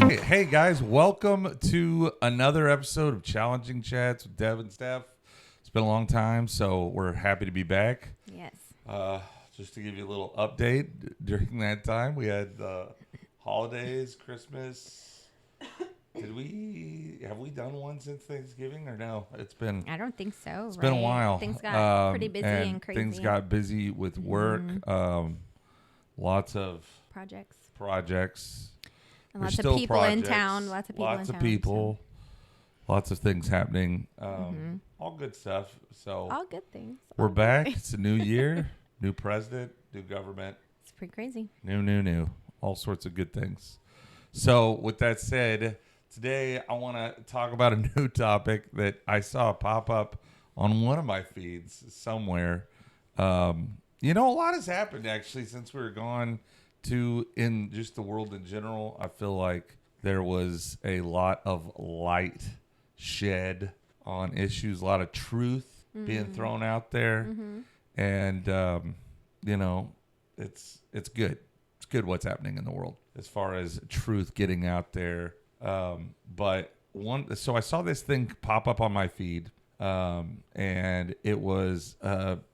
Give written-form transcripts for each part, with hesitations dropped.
Hey guys, welcome to another episode of Challenging Chats with Dev and Steph. It's been a long time, so we're happy to be back. Yes. Just to give you a little update, during that time we had the holidays, Christmas. Have we done one since Thanksgiving or no? I don't think so. It's been a while. Things got pretty busy and crazy. Things got busy with work. Lots of projects. And lots of people in town. Lots of things happening. All good stuff. So all good things. We're back. It's a new year, new president, new government. It's pretty crazy. New. All sorts of good things. So with that said, today I want to talk about a new topic that I saw pop up on one of my feeds somewhere. A lot has happened actually since we were gone in just the world in general. I feel like there was a lot of light shed on issues, a lot of truth being thrown out there. And, it's good. It's good what's happening in the world as far as truth getting out there. So I saw this thing pop up on my feed, and it was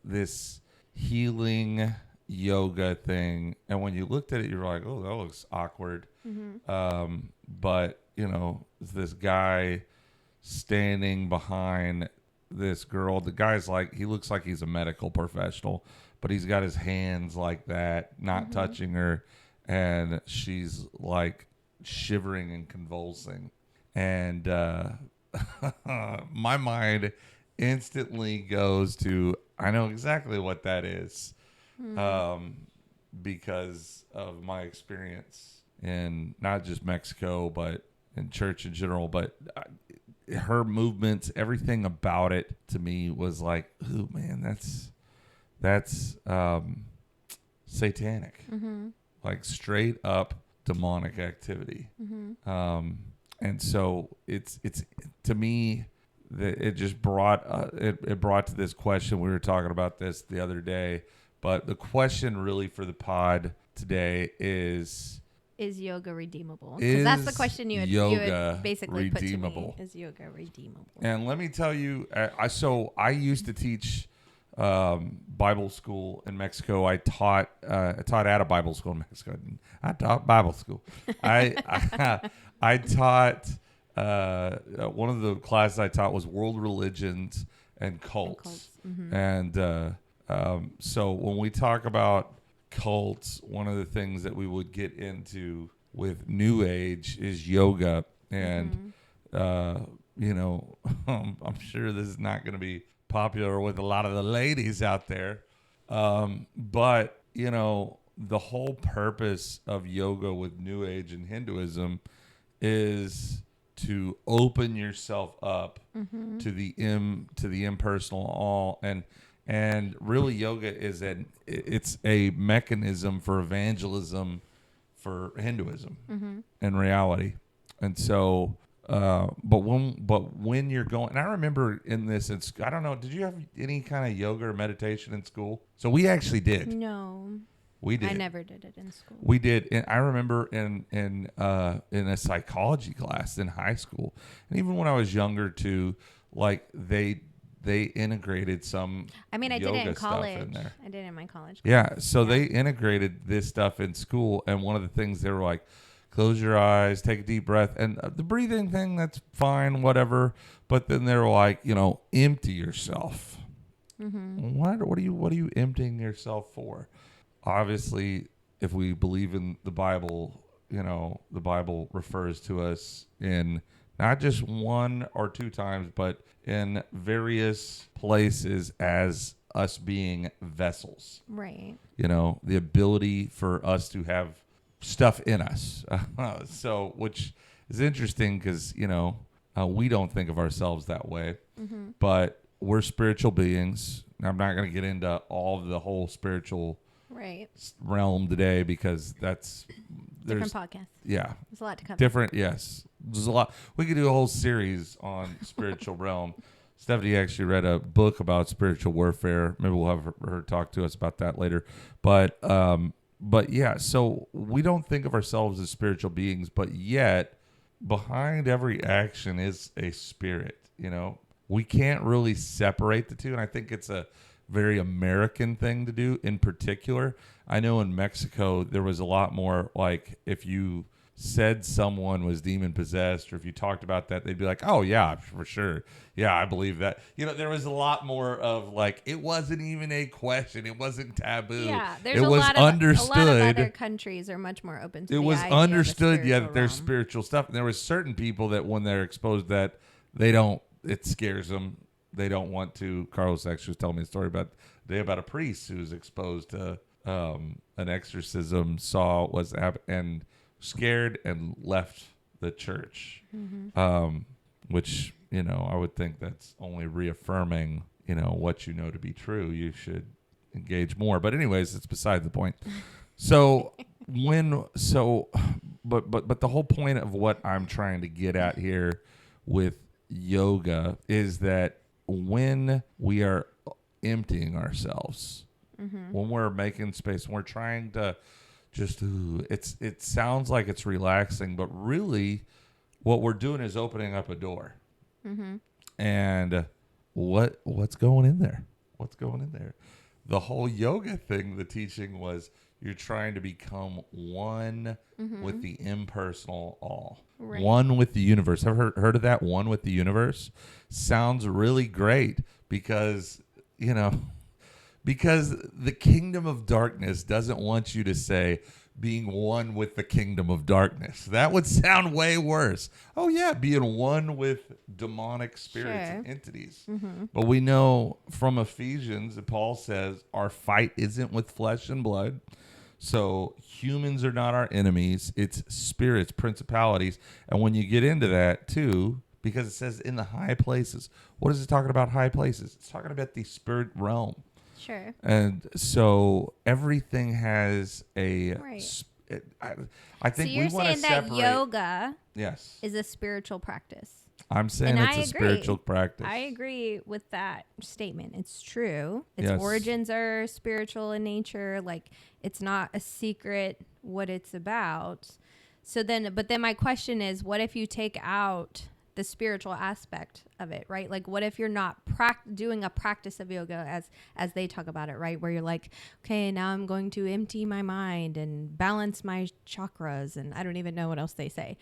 this healing yoga thing, and when you looked at it, you're like, oh, that looks awkward. But this guy standing behind this girl. The guy's like, he looks like he's a medical professional, but he's got his hands like that, not touching her, and she's like shivering and convulsing, and my mind instantly goes to, I know exactly what that is. Because of my experience in not just Mexico, but in church in general. But her movements, everything about it to me was like, ooh, man, that's satanic, like straight up demonic activity. And so it's to me, it just brought it brought to this question. We were talking about this the other day. But the question really for the pod today is yoga redeemable? Because that's the question you had basically redeemable? Put to me. Is yoga redeemable? And let me tell you, I used to teach Bible school in Mexico. I taught at a Bible school in Mexico. I taught Bible school. I taught one of the classes I taught was world religions and cults. And so when we talk about cults, one of the things that we would get into with New Age is yoga. And, I'm sure this is not going to be popular with a lot of the ladies out there. But, the whole purpose of yoga with New Age and Hinduism is to open yourself up to the impersonal all. And really, yoga is it's a mechanism for evangelism for Hinduism in reality. And so, but when you're going, and I remember in this, I don't know, did you have any kind of yoga or meditation in school? So we actually did. No, we did. I never did it in school. We did. And I remember in a psychology class in high school, and even when I was younger too, like they integrated some I did it in college. In there. I did it in my college class. Yeah, so they integrated this stuff in school, and one of the things they were like, close your eyes, take a deep breath, and the breathing thing, that's fine, whatever. But then they're like, empty yourself. What are you emptying yourself for? Obviously, if we believe in the Bible, the Bible refers to us in not just one or two times, but in various places as us being vessels. Right. The ability for us to have stuff in us. So, which is interesting because, we don't think of ourselves that way, but we're spiritual beings. I'm not going to get into all of the whole spiritual realm today because there's different podcast. Yeah. There's a lot to cover. Different, yes. There's a lot. We could do a whole series on spiritual realm. Stephanie actually read a book about spiritual warfare. Maybe we'll have her talk to us about that later. But yeah, so we don't think of ourselves as spiritual beings, but yet behind every action is a spirit, you know. We can't really separate the two, and I think it's a very American thing to do in particular. I know in Mexico there was a lot more like if you said someone was demon possessed or if you talked about that, they'd be like, oh yeah, for sure. Yeah, I believe that. You know, there was a lot more of like, it wasn't even a question. It wasn't taboo. Yeah, there's it a was lot understood. of other countries are much more open to it the was idea understood, of the yeah, spiritual that there's realm. spiritual stuff. And there was certain people that when they're exposed that they don't, it scares them. They don't want to. Carlos actually was telling me a story about a priest who was exposed to an exorcism, and scared and left the church, which, you know, I would think that's only reaffirming, you know, what you know to be true. You should engage more. But anyways, it's beside the point. So but the whole point of what I'm trying to get at here with yoga is that when we are emptying ourselves, when we're making space, when we're trying to just it sounds like it's relaxing, but really what we're doing is opening up a door. And what's going in there? What's going in there? The whole yoga thing, the teaching was you're trying to become one with the impersonal all. Right. One with the universe. Ever heard of that? One with the universe? Sounds really great because, you know, because the kingdom of darkness doesn't want you to say being one with the kingdom of darkness. That would sound way worse. Oh yeah, being one with demonic spirits and entities. But we know from Ephesians that Paul says our fight isn't with flesh and blood. So humans are not our enemies. It's spirits, principalities. And when you get into that too, because it says in the high places, what is it talking about high places? It's talking about the spirit realm. Sure. And so everything has a. Right. I think so you're we want to saying separate. that yoga Yes. is a spiritual practice. I'm saying and it's I a spiritual practice. I agree with that statement. It's true. Its Yes. origins are spiritual in nature. Like, it's not a secret what it's about. So then, but then my question is, what if you take out the spiritual aspect of it, right? Like, what if you're not doing a practice of yoga as they talk about it, right? Where you're like, okay, now I'm going to empty my mind and balance my chakras, and I don't even know what else they say.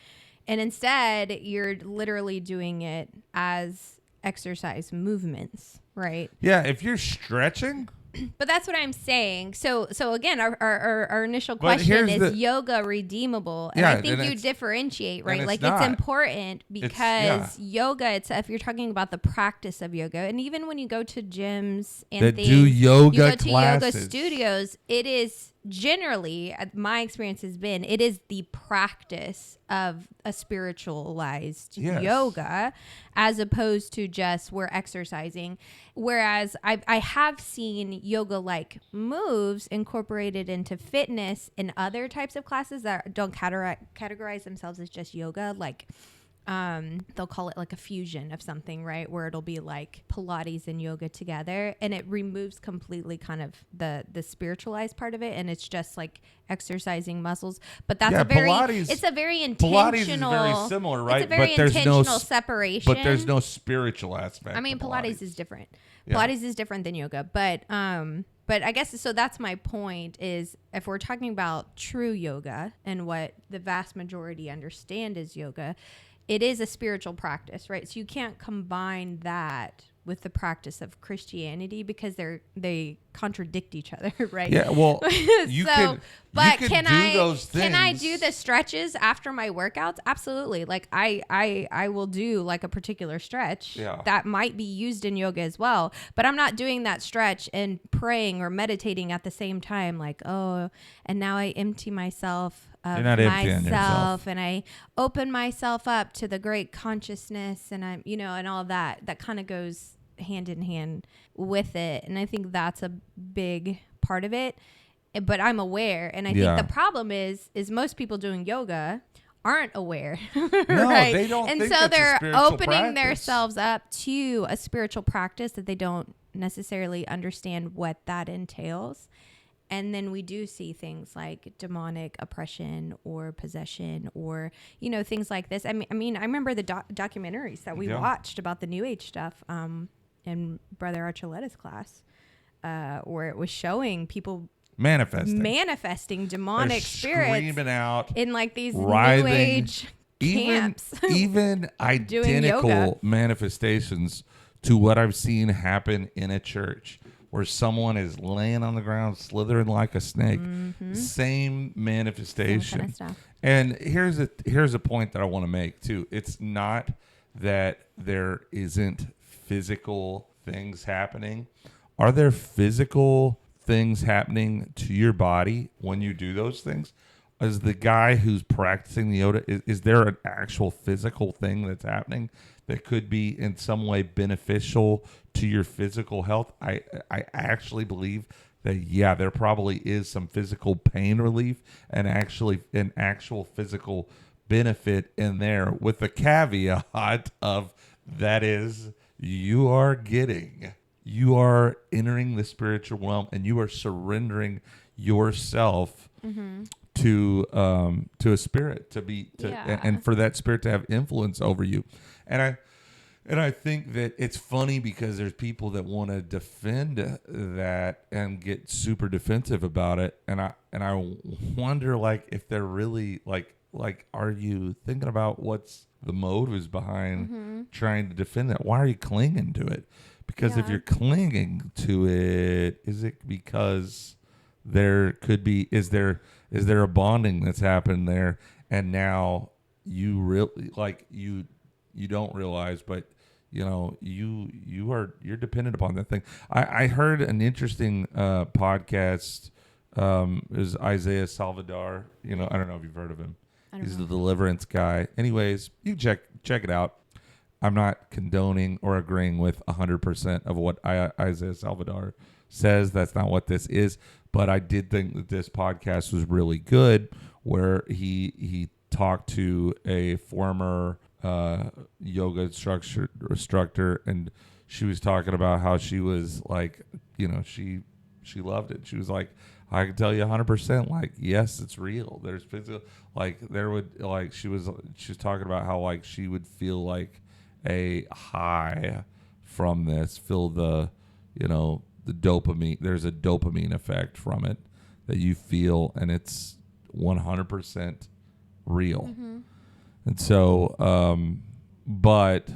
And instead, you're literally doing it as exercise movements, right? Yeah, if you're stretching. But that's what I'm saying. So again, our initial question is yoga redeemable? And I think you differentiate, right? Like, it's important because yoga, if you're talking about the practice of yoga, and even when you go to gyms and that do yoga you go to classes. Yoga studios, it is generally, my experience has been, it is the practice of a spiritualized yoga as opposed to just we're exercising. Whereas I have seen yoga like moves incorporated into fitness in other types of classes that don't categorize themselves as just yoga, like they'll call it like a fusion of something, right? Where it'll be like Pilates and yoga together, and it removes completely kind of the spiritualized part of it, and it's just like exercising muscles. But that's it's a very intentional. Pilates is very similar, right? It's a very intentional separation. But there's no spiritual aspect. I mean, Pilates is different. Yeah. Pilates is different than yoga, but I guess, so that's my point, is if we're talking about true yoga and what the vast majority understand as yoga, it is a spiritual practice, right? So you can't combine that with the practice of Christianity because they contradict each other, right? Yeah, well, can do those things. Can I do the stretches after my workouts? Absolutely. Like, I will do like a particular stretch that might be used in yoga as well, but I'm not doing that stretch and praying or meditating at the same time, like, oh, and now I empty myself of myself and I open myself up to the great consciousness, and I'm, and all that kind of goes hand in hand with it. And I think that's a big part of it, but I'm aware. And I think the problem is most people doing yoga aren't aware, right? No, they don't. And think so they're opening themselves up to a spiritual practice that they don't necessarily understand what that entails. And then we do see things like demonic oppression or possession or, you know, things like this. I mean, I remember the documentaries that we watched about the New Age stuff in Brother Archuleta's class, where it was showing people manifesting demonic spirits, screaming out in like these writhing, New Age camps, even identical manifestations to what I've seen happen in a church, where someone is laying on the ground, slithering like a snake. Same manifestation. Same kind of stuff. And here's a point that I want to make too. It's not that there isn't physical things happening. Are there physical things happening to your body when you do those things? As the guy who's practicing the yoga, is there an actual physical thing that's happening that could be in some way beneficial to your physical health? I actually believe that, yeah, there probably is some physical pain relief and actually an actual physical benefit in there, with the caveat of that is you are entering the spiritual realm and you are surrendering yourself to a spirit and for that spirit to have influence over you. And I think that it's funny because there's people that want to defend that and get super defensive about it. And I wonder, like, if they're really like, are you thinking about what's the motives behind trying to defend that? Why are you clinging to it? Because if you're clinging to it, is it because there could be, is there a bonding that's happened there, and now you really, like, you don't realize, but you know, you're dependent upon that thing. I heard an interesting podcast. Is Isaiah Salvador. You know, I don't know if you've heard of him. He's the deliverance guy. Anyways, you check it out. I'm not condoning or agreeing with 100% of what Isaiah Salvador says. That's not what this is. But I did think that this podcast was really good, where he talked to a former yoga instructor, and she was talking about how she was like, you know, she loved it. She was like, I can tell you 100%, like, yes, it's real. There's physical, like, there would, like, she was talking about how, like, she would feel like a high from this, feel the, you know, the dopamine. There's a dopamine effect from it that you feel, and it's 100% real. And so, but,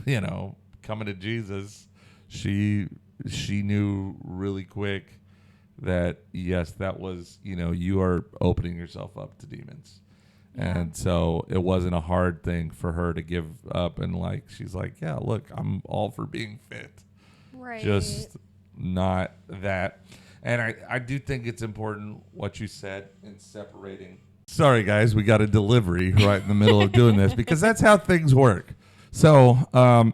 you know, coming to Jesus, she knew really quick that, yes, that was, you know, you are opening yourself up to demons. And so it wasn't a hard thing for her to give up. And, like, she's like, yeah, look, I'm all for being fit. Right. Just not that. And I do think it's important what you said in separating. Sorry, guys, we got a delivery right in the middle of doing this, because that's how things work. So,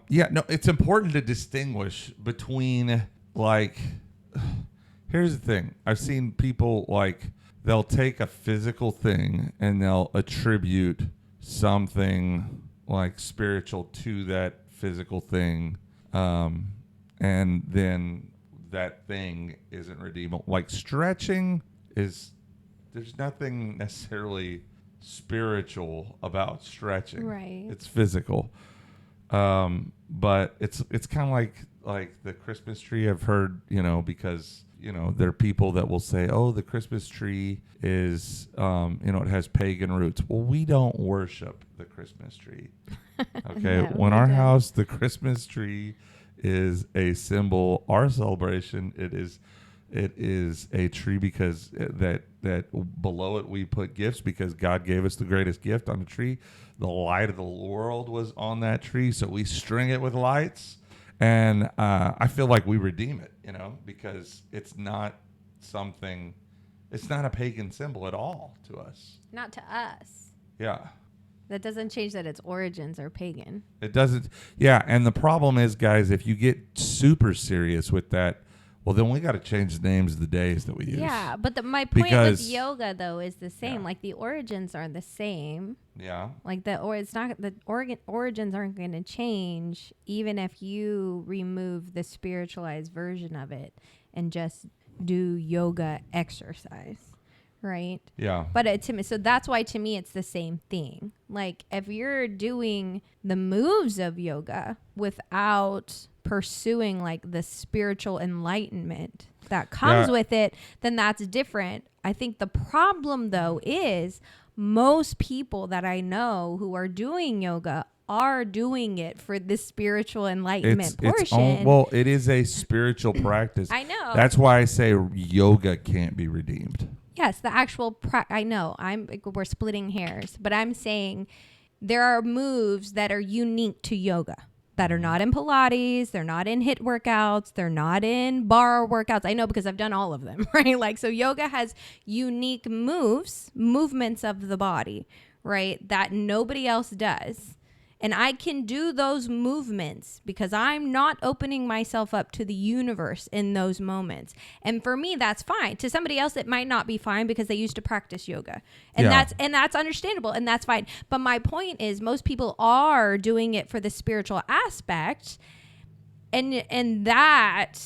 it's important to distinguish between, like, here's the thing. I've seen people, like, they'll take a physical thing and they'll attribute something, like, spiritual to that physical thing, and then that thing isn't redeemable. Like, stretching is, there's nothing necessarily spiritual about stretching. Right. It's physical. But it's kind of like the Christmas tree. I've heard, you know, because, you know, there are people that will say, oh, the Christmas tree is, you know, it has pagan roots. Well, we don't worship the Christmas tree. Okay. No, when our house, the Christmas tree is a symbol, our celebration, it is a tree because that below it we put gifts, because God gave us the greatest gift on the tree. The light of the world was on that tree, so we string it with lights. And I feel like we redeem it, you know, because it's not a pagan symbol at all to us. Not to us. Yeah. That doesn't change that its origins are pagan. It doesn't. Yeah. And the problem is, guys, if you get super serious with that, well, then we got to change the names of the days that we use. Yeah. But my point with yoga, though, is the same. Yeah. Like, the origins are the same. Yeah. Like, origins aren't going to change, even if you remove the spiritualized version of it and just do yoga exercise, right? Yeah. But to me, so that's why to me it's the same thing. Like if you're doing the moves of yoga without pursuing like the spiritual enlightenment that comes with it, then that's different. I think the problem though is most people that I know who are doing yoga are doing it for the spiritual enlightenment portion. Well, it is a spiritual practice. I know. That's why I say yoga can't be redeemed. Yes, the actual I know. We're splitting hairs, but I'm saying there are moves that are unique to yoga that are not in Pilates, they're not in HIIT workouts, they're not in bar workouts. I know because I've done all of them, right? Like so yoga has unique movements of the body, right? That nobody else does. And I can do those movements because I'm not opening myself up to the universe in those moments. And for me, that's fine. To somebody else, it might not be fine because they used to practice yoga. And that's understandable and that's fine. But my point is most people are doing it for the spiritual aspect. And that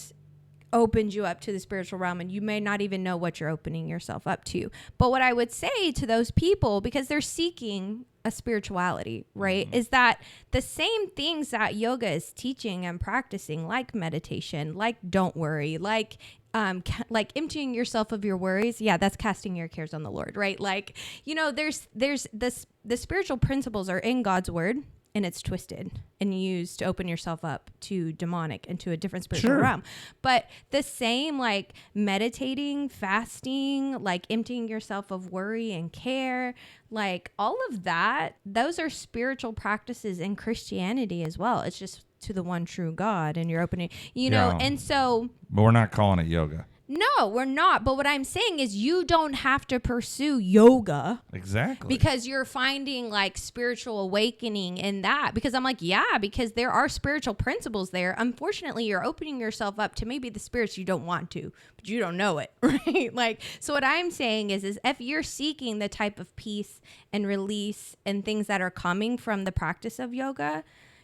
opens you up to the spiritual realm, and you may not even know what you're opening yourself up to. But what I would say to those people, because they're seeking a spirituality, right, is that the same things that yoga is teaching and practicing, like meditation, like don't worry, like emptying yourself of your worries. Yeah, that's casting your cares on the Lord, right? Like, there's this, the spiritual principles are in God's word. And it's twisted and used to open yourself up to demonic and to a different spiritual realm. But the same, like meditating, fasting, like emptying yourself of worry and care, like all of that, those are spiritual practices in Christianity as well. It's just to the one true God, and you're opening, know, and so. But we're not calling it yoga. No, we're not. But what I'm saying is you don't have to pursue yoga. Exactly. Because you're finding like spiritual awakening in that. Because I'm like, yeah, because there are spiritual principles there. Unfortunately, you're opening yourself up to maybe the spirits you don't want to, but you don't know it, right? Like, so what I'm saying is if you're seeking the type of peace and release and things that are coming from the practice of yoga,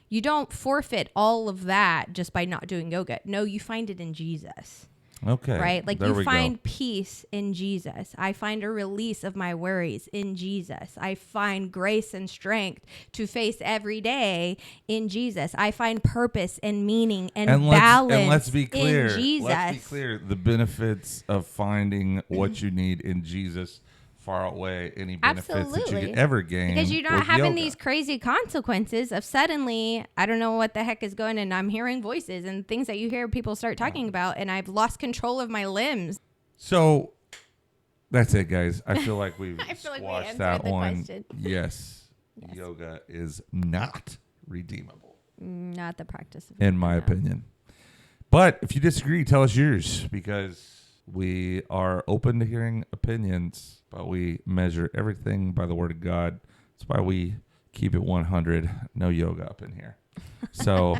you don't forfeit all of that just by not doing yoga. No, you find it in Jesus. Okay. Right? Like you find peace in Jesus. I find a release of my worries in Jesus. I find grace and strength to face every day in Jesus. I find purpose and meaning and balance and let's be clear, in Jesus. Let's be clear. The benefits of finding what you need in Jesus far outweigh any benefits that you could ever gain. Because you're not having these crazy consequences of suddenly, I don't know what the heck is going on, and I'm hearing voices and things that you hear people start talking about, and I've lost control of my limbs. So that's it, guys. I feel like we've squashed we that one. Question. Yes. Yoga is not redeemable. Not the practice of in my opinion. But if you disagree, tell us yours, because we are open to hearing opinions, but we measure everything by the word of God. That's why we keep it 100. No yoga up in here. So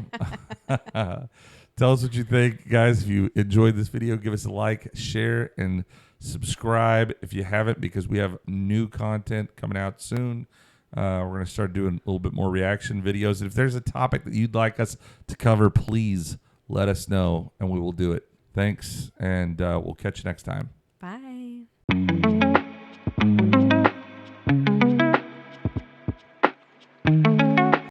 tell us what you think, guys. If you enjoyed this video, give us a like, share, and subscribe if you haven't, because we have new content coming out soon. We're going to start doing a little bit more reaction videos. And if there's a topic that you'd like us to cover, please let us know, and we will do it. Thanks, and we'll catch you next time.